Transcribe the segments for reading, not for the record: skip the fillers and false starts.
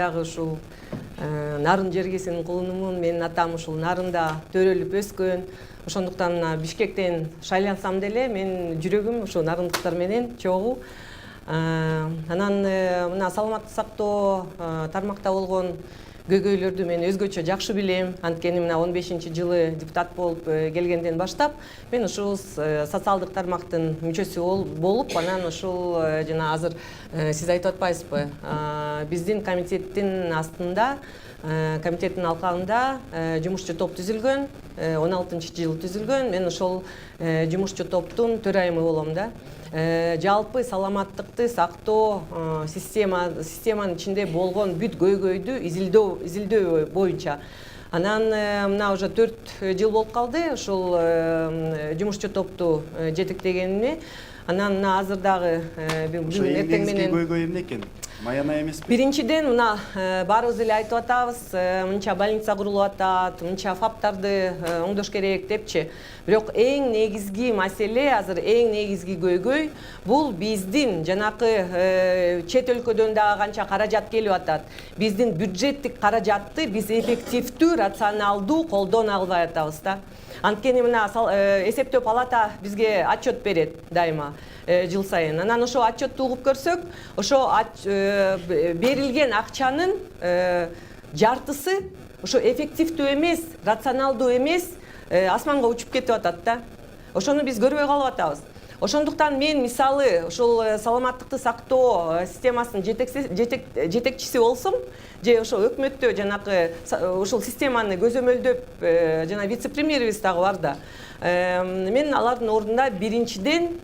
дагы ушул Нарын жергесинин кулунумун. Менин атам ушул Нарында төрөлүп өскөн. Ошондуктан Бишкектен шайлансам деле менин жүрөгүм ушу нарындыктар менен чогуу. Анан мына саламаттык сактоо тармакта болгон көйгөйлөрдү мен өзгөчө жакшы билем. Анткени мына 15-жылы депутат болуп келгенден баштап мен ушул социалдык тармактын мүчөсү болуп, анан ушул жана азыр сиз айтып атпайсызбы? Биздин комитеттин астында, комитеттин алкагында жумушчу топ түзүлгөн, 16-жылы түзүлгөн. Мен ошол жумушчу топтун төрайымы болом да. Жалпы саламаттыкты сактоо системанын ичинде болгон бүт көйгөйдү изилдөө боюнча. Анан мына уже 4 жыл болуп калды ушул жумушчу топту жетектегениме. Анан мына азыр дагы бүгүн эртең менен көйгөй эмне экен? Маяна эмеспи? Биринчиден мына баарыбыз эле айтып атабыз, мынча больница курулуп атат, мынча фаптарды оңдош керек депчи. Бирок эң негизги маселе, азыр эң негизги көйгөй бул биздин жанакы чет өлкөдөн дагы канча каражат келип атат. Биздин бюджеттик каражатты биз эффективдүү, рационалдуу колдоно албай атабыз да. Анткени мына эсептөө палата бизге отчет берет дайыма жыл сайын. Анан ошо отчетту угуп көрсөк, ошо берилген акчанын жартысы ошо эффективдүү эмес, рационалдуу эмес, асманга учуп кетип атат да. Ошону биз көрбөй калып атабыз. Ошондуктан мен мисалы ушул саламаттыкты сактоо системасынын жетекчиси болсом, же ошо өкмөттө жанакы ушул системаны көзөмөлдөп жана вице-премьерибиз дагы бар да. Мен алардын ордунда биринчиден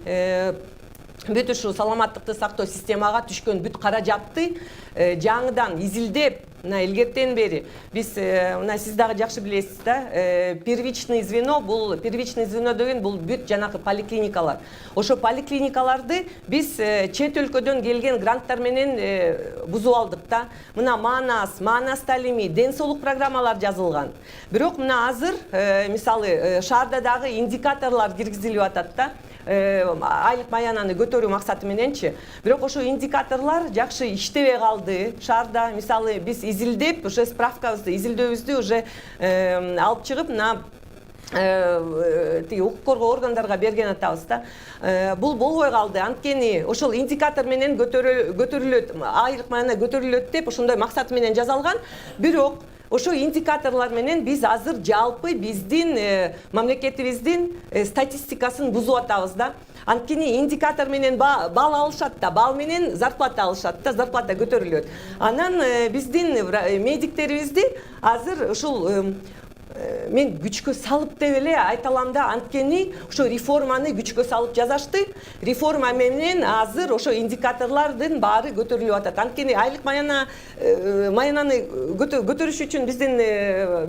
бүт ушу саламаттыкты сактоо системага түшкөн бүт каражатты жаңыдан изилдеп, мына илгертен бери биз мына сиз дагы жакшы билесиз да, первичный звено деген бул бүт жанакы поликлиникалар. Ошо поликлиникаларды биз чет өлкөдөн келген гранттар менен бузуп алдык да. Мына Манас талими, ден соолук программалар жазылган. Бирок мына азыр мисалы шаарда дагы индикаторлор киргизилип атат да. Айлык маянаны көтөрүү максаты мененчи. Бирок ошо индикаторлор жакшы иштебей калды. Шаарда мисалы биз изилдеп, уже справкабызды, изилдөөбүздү уже алып чыгып, мына укук коргоо органдарга берген атабыз да. Бул болбой калды. Анткени ошол индикатор менен көтөрүлөт, айлык маяна көтөрүлөт деп ошондой максаты менен жазалган. Бирок ошо индикаторлор менен биз азыр жалпы биздин мамлекетибиздин статистикасын бузуп атабыз да. Анткени индикатор менен бал алышат да, бал менен зарплата алышат да, зарплата көтөрүлөт. Анан биздин медиктерибизди азыр ушул мен күчкө салып деп эле айталам да, анткени ошо реформаны күчкө салып жазашты. Реформа менен азыр ошо индикаторлордун баары көтөрүлүп атат. Анткени айлык маянаны көтөрүш үчүн биздин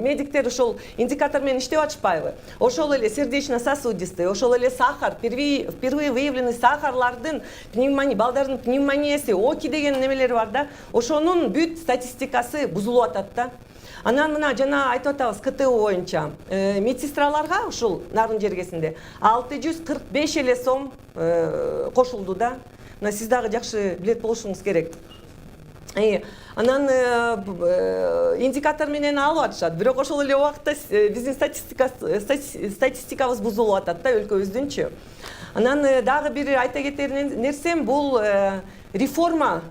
медиктер ошол индикатор менен иштеп атышпайбы? Ошол эле сердечно-сосудистый, ошол эле сахар, впервые выявленный сахарлардын балдардын пневмониясы, оки деген немелери бар да. Ошонун бүт статистикасы бузулуп атат да. Анан мына жана айтып атабыз КТУ боюнча медсестраларга ушул Нарын жергесинде 645 эле сом кошулду да. Мына сиз дагы жакшы билет болушуңуз керек. Анан индикатор менен алып атышат. Бирок ошол эле убакытта биздин статистикабыз бузулуп атат да, өлкөбүздүнчү. Анан дагы бир айта кетер нерсем бул реформа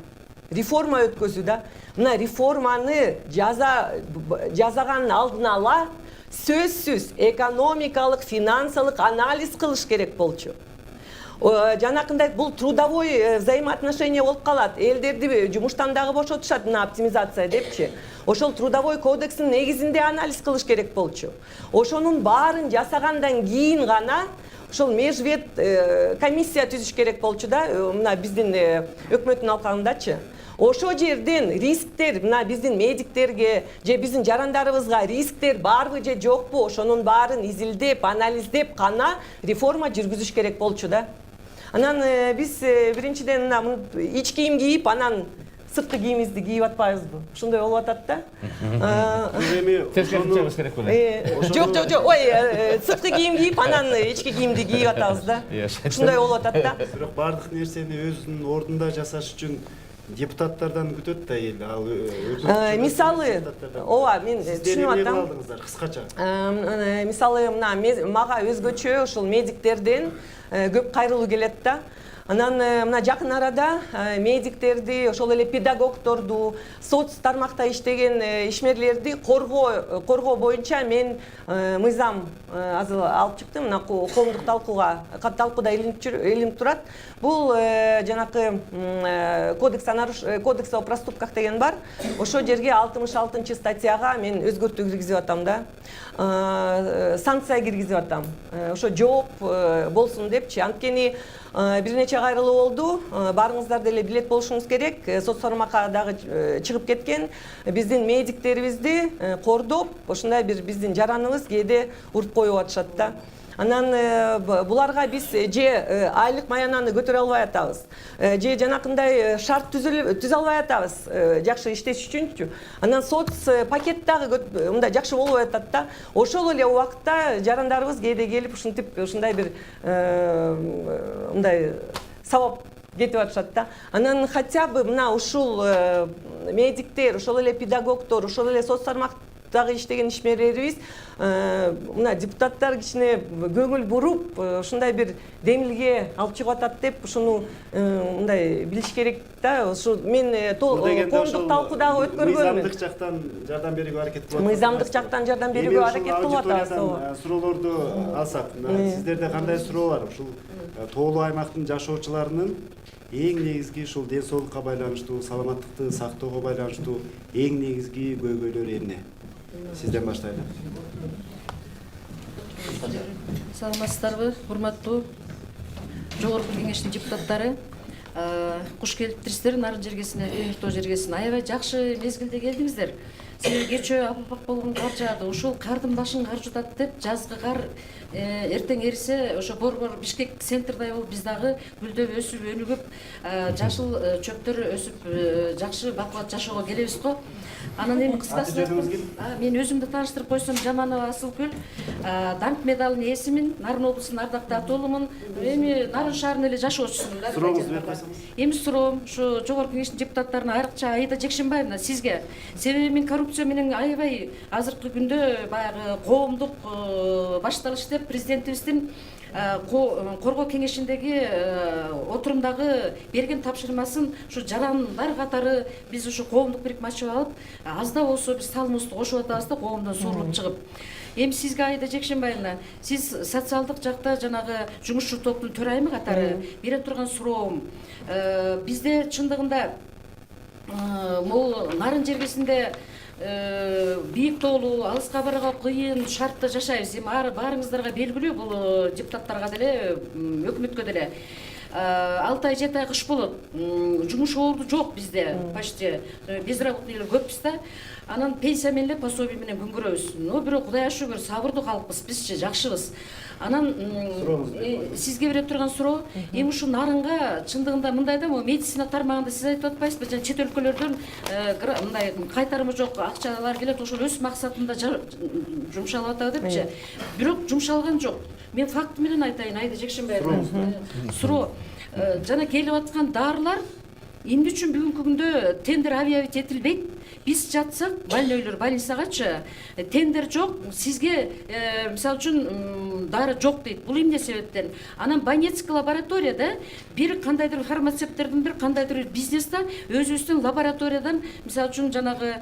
өткөзүү да. Мына реформаны жазаганын алдын ала сөзсүз экономикалык, финансылык анализ кылыш керек болчу. Жанакындай бул трудовой взаимоотношение болуп калат. Элдерди жумуштан дагы бошотушат, мына оптимизация депчи. Ошол трудовой кодекстин негизинде анализ кылыш керек болчу. Ошонун баарын жасагандан кийин гана ошол межвет комиссия түзүш керек болчу да, мына биздин өкмөттүн алкагындачы. Ошо жерден рисктер, мына биздин медиктерге, же биздин жарандарыбызга рисктер барбы же жокпу, ошонун баарын изилдеп, анализдеп гана реформа жүргүзүш керек болчу да. Анан биз биринчиден мына ич кийим кийип, анан сырткы кийимибизди кийип атпайбызбы? Ушундай болуп атат да. Тескери чыгыш керек беле. Жок, ой, сырткы кийим кийип, анан ички кийимди кийип атабыз да. Ушундай болуп атат да. Бирок бардык нерсени өзүнүн ордунда жасаш үчүн депутаттардан күтөт да эл. Ал мисалы ооба мен түшүнүп атам. Кыскача. Мисалы мага өзгөчө ушул медиктерден көп кайрылуу келет да. Анан мына жакын арада медиктерди, ошол эле педагогдорду, соц тармакта иштеген ишмерлерди коргоо боюнча мен мыйзам азыр алып чыктым. Мына коомдук талкууда илинип турат. Бул жанакы кодекс о проступках деген бар. Ошол жерге 66 статьяга мен өзгөртүү киргизип атам да. Санкция киргизип атам. Ошо жооп болсун депчи. Анткени бир нече кайрылуу болду. Барыңыздар деле билет болушуңуз керек. Соц тармакка дагы чыгып кеткен. Биздин медиктерибизди кордоп, ошондой бир биздин жараныбыз кээде уруп коюп атышат да. Анан буларга биз же айлык маянаны көтөрө албай атабыз, же жанакындай шарт түзө албай атабыз жакшы иштеш үчүнчү. Анан соц пакет дагы мындай жакшы болбой атат да. Ошол эле убакытта жарандарыбыз кээде келип ушинтип ушундай бир мындай сабап кетип атышат да. Анан хотя бы мына ушул медиктер, ошол эле педагогдор, ошол эле соц тармактагы иштеген ишмерлерибиз мына депутаттар кичине көңүл буруп ушундай бир демилге алып чыгып атат деп ушуну мындай билиш керек да. Ушу мен коомдук талкуудагы өткөргөнмүн. Мыйзамдык жактан жардам берүүгө аракет кылып атат. Мыйзамдык жактан жардам берүүгө аракет кылып атабыз. Суроолорду алсак, сиздерде кандай суроо бар? Ушул тоолуу аймактын жашоочуларынын эң негизги ушул ден соолукка байланыштуу, саламаттыкты сактоого байланыштуу эң негизги көйгөйлөрү эмне? Сизден баштайлы. Саламатсыздарбы, урматтуу жогорку кеңештин депутаттары. Куш келиптирсиздер Нарын жергесине, Темиртоо жергесине. Аябай жакшы мезгилде келдиңиздер. Себеби кечөө апапак болгон кар жаады. Ушул кардын башын кар жутат деп, жазгы кар эртең эрисе, ошо борбор Бишкек центрдай болуп биз дагы гүлдөп өсүп, өнүгүп, жашыл чөптөр өсүп, жакшы бакубат жашоого келебиз го. Анан эми кыскасы мен өзүмдү тааныштырып койсом, Жаманова Асылкүл, даңк медалынын ээсимин, Нарын облусунун ардактуу атоолумун, эми Нарын шаарынын эле жашоочусумун да. Сурооңузду берип койсоңуз. Эми суроом ушу жогорку кеңештин депутаттарына, айрыкча Аида Жекшенбаевна сизге. Себеби мен коррупция менен аябай азыркы күндө баягы коомдук башталыш деп президентибиздин коргоо кеңешиндеги отурумдагы берген тапшырмасын ушу жарандар катары биз ушу коомдук бирикме ачып алып, аз да болсо биз салымыбызды кошуп атабыз да, коомдон суурулуп чыгып. Эми сизге Аида Жекшенбаевна, сиз социалдык жакта жанагы жумушчу топтун төрайымы катары бере турган суроом, бизде чындыгында могу Нарын жергесинде бийик тоолуу, алыска барууга кыйын шартта жашайбыз. Эми баарыңыздарга белгилүү, бул депутаттарга деле, өкмөткө деле. 6 ай 7 ай кыш болот. Жумуш орду жок бизде, почти безработныйлар көппүз да. Анан пенсия менен эле пособие менен күн көрөбүз. Но бирок Кудайга шүгүр, сабырдуу калкпыз, бизчи жакшыбыз. Анан сизге бере турган суроо, эми ушу Нарынга чындыгында мындай да, медицина тармагында сиз айтып атпайсызбы, жана чет өлкөлөрдөн мындай кайтарымы жок акчалар келет, ошол өз максатында жумшалып атат депчи. Бирок жумшалган жок. Мен факт менен айтайын, Аида Жекшенбаевна. Суроо, жана келип аткан дарылар эмне үчүн бүгүнкү күндө тендер объявить этилбейт? Биз жатсак, больницагачы тендер жок, сизге мисалы үчүн дары жок дейт. Бул эмне себептен? Анан Банецкий лабораторияда бир кандайдыр фармацевттердин бир кандайдыр бизнесте өзүбүздүн лабораториядан мисалы үчүн жанагы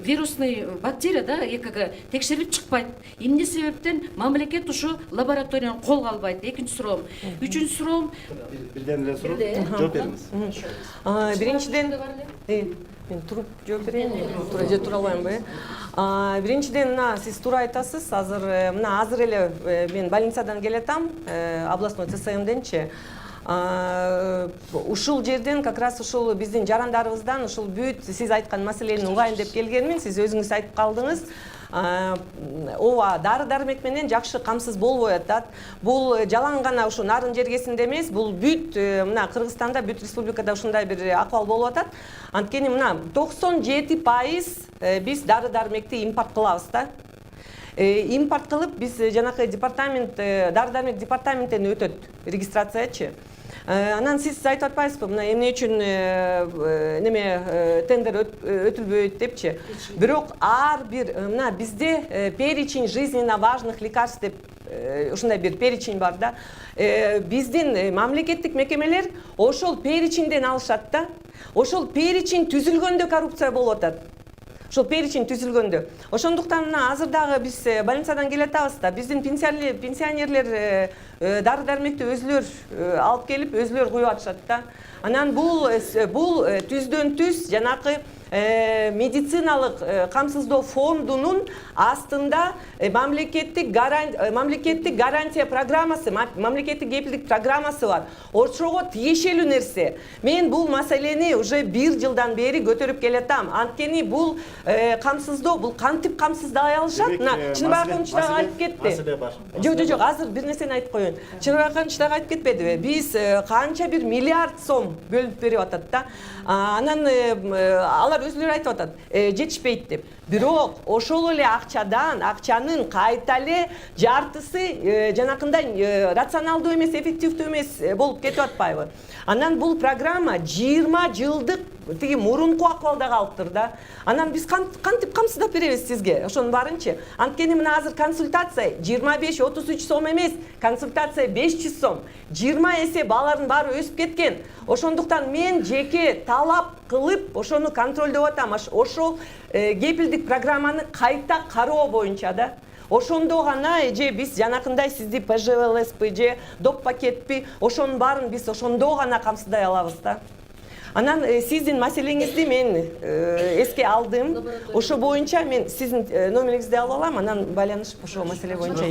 вирусный бактерия да ЭКГ текшерилип чыкпайт. Эмне себептен мамлекет ушу лабораторияны колго албайт? Экинчи суроом. Үчүнчү суроом. Бирден эле суроо. Жооп бериңиз. Биринчиден мен туруп жооп берейин, тура албаймынбы? Биринчиден мына сиз туура айтасыз. Азыр эле мен больницадан келатам, областной ЦСМденчи. Ушул жерден как раз ушул биздин жарандарыбыздан ушул бүт сиз айткан маселени угайын деп келгенмин. Сиз өзүңүз айтып калдыңыз. Ооба, дары-дармек менен жакшы камсыз болбой атат. Бул жалаң гана ушу Нарын жергесинде эмес, бул бүт мына Кыргызстанда, бүт республикада ушундай бир акыбал болуп атат. Анткени мына 97% биз дары-дармекти импорт кылабыз да. Импорт кылып биз жанакы департамент, дары-дармек департаменттен өтөт регистрациячы. Анан сиз айтып атпайсызбы, мына эмне үчүн неме тендер өтүлбөйт депчи. Бирок ар бир мына бизде перечень жизненно важных лекарств деп ушундай бир перечень бар да. Биздин мамлекеттик мекемелер ошол перечинден алышат да. Ошол перечень түзүлгөндө коррупция болуп атат. Ошол перечень түзүлгөндө. Ошондуктан мына азыр дагы биз больницадан келе атабыз да. Биздин пенсионерлер дары-дармекти өзүлөр алып келип, өзүлөр куюп атышат да. Анан бул түздөн түз жанакы медициналык камсыздоо фондунун астында мамлекеттик гарантия программасы, мамлекеттик кепилдик программасы бар. Ошого тиешелүү нерсе. Мен бул маселени уже 1 жылдан бери көтөрүп келатам. Анткени бул камсыздоо, бул кантип камсыздай алышат? Мына Чыныбек Акынч дагы айтып кетти. Жок, азыр бир нерсени айтып коеюн. Чыныбек Акынч дагы айтып кетпедиби? Биз канча бир миллиард сом бөлүп берип атат да. Анан алар өзүлөрү айтып атат, жетишпейт деп. Бирок ошол эле акчанын кайта эле жартысы жанакындай рационалдуу эмес, эффективдүү эмес болуп кетип атпайбы? Анан бул программа 20 жылдык тиги мурунку акыбалда калыптыр да. Анан биз кантип камсыздап беребиз сизге? Ошонун баарынчы. Анткени мына азыр консультация 25-33 сом эмес, консультация 500 сом. 20 эсе баалардын баары өсүп кеткен. Ошондуктан мен жеке талап кылып, ошону контролдоп атам. Ошол кепилдик программаны кайта кароо боюнча да. Ошондо гана же биз жанакындай сизди ПЖЛСП же доп пакетпи, ошонун баарын биз ошондо гана камсыздай алабыз да. Анан сиздин маселеңизди мен эске алдым. Ошо боюнча мен сиздин номериңизди алып алам, анан байланышып ошол маселе боюнча